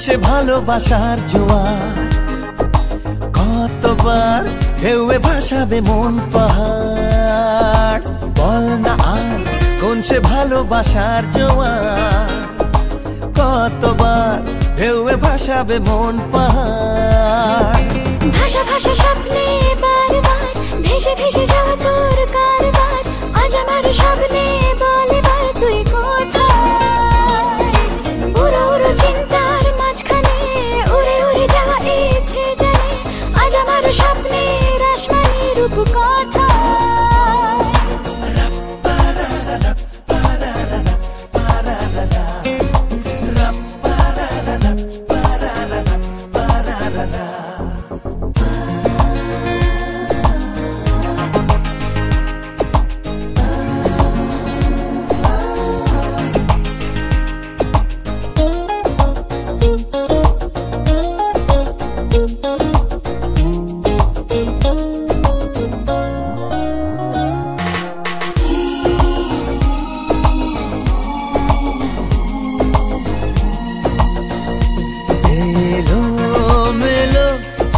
সে ভালোবাসার জোয়ার, কতবার ঢেউয়ে ভাসাবে মন পাহাড়। বল না আর কোন সে ভালোবাসার জোয়ার, কতবার ঢেউয়ে ভাসাবে মন পাহাড়। ভাষা ভাষা স্বপ্নে বারবার ভেসে ভেসে যাওয়া তোর কারবার, আজ আমার স্বপ্নে বল এবার তুই কোথায়। উড়ো উড়ো চিন্তার মাঝখানে উড়ে উড়ে যাওয়া ইচ্ছে জানে, আজ আমার স্বপ্নের আসমানি রূপ কোথায়।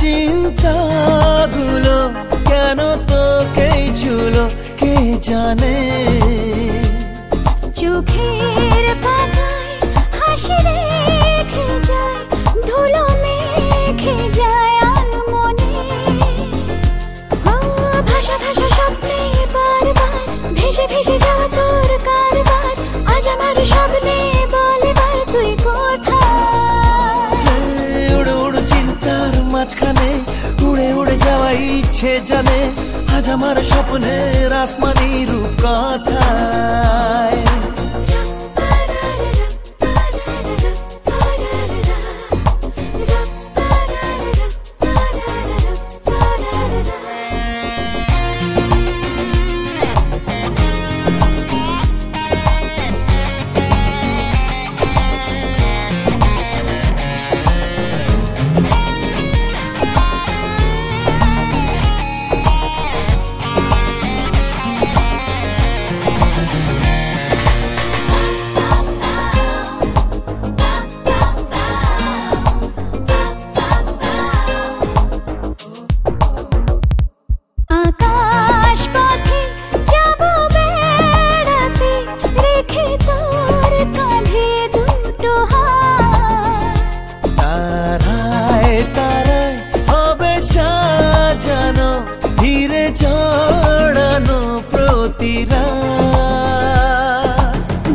চিন্তাগুলো কেন তোকেই ছুলো কে জানে। চোখের পাতায় হাসি রেখে যায়, ধুলো মেখে যায় আনমনে। ভাষা ভাষা স্বপ্নে বারবার ভেসে ভেসে যাওয়া তোর কারবার, আজ আমার স্বপ্নে বল এবার তুই কোথায়। উড়ো উড়ো চিন্তার মাঝখানে উড়ে উড়ে যাওয়া ইচ্ছে জানে, আজ আমার স্বপ্নের আসমানি রূপ কোথায়।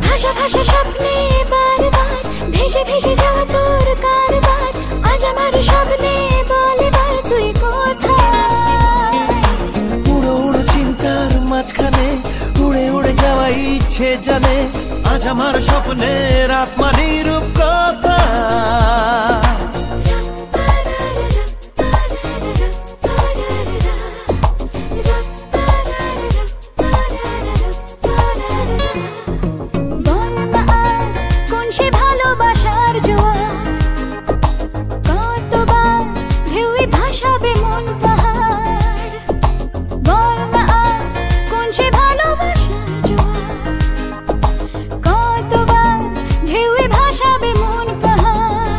ভাষা ভাষা স্বপ্নে বারবার ভেসে ভেসে যাওয়া তোর কারবার, আজ আমার স্বপ্নে বল এবার তুই কোথায়। উড়ো উড়ো চিন্তার মাঝখানে উড়ে উড়ে যাওয়া ইচ্ছে জানে, আজ আমার স্বপ্নের আসমানি রূপ কোথায়। সে ভালোবাসার জোয়ার, কতবার ঢেউয়ে ভাসাবে মন পাহাড়। বল না আর কোন সে ভালোবাসার জোয়ার, কতবার ঢেউয়ে ভাসাবে মন পাহাড়।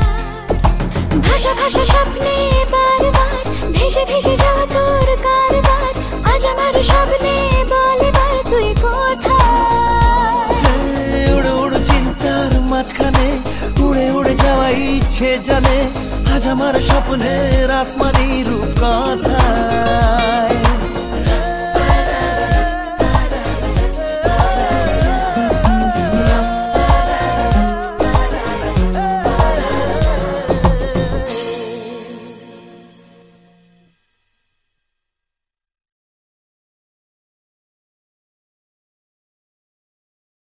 ভাষা ভাষা স্বপ্নে বারবার ভেসে ভেসে যাওয়া তোর কারবার, আজ আমার স্বপ্নে বল এবার তুই কোথায়। উড়ো উড়ো চিন্তার মাঝখানে উড়ে উড়ে যাওয়া ইচ্ছে জানে, আজ আমার স্বপ্নের আসমানি রূপ কোথায়।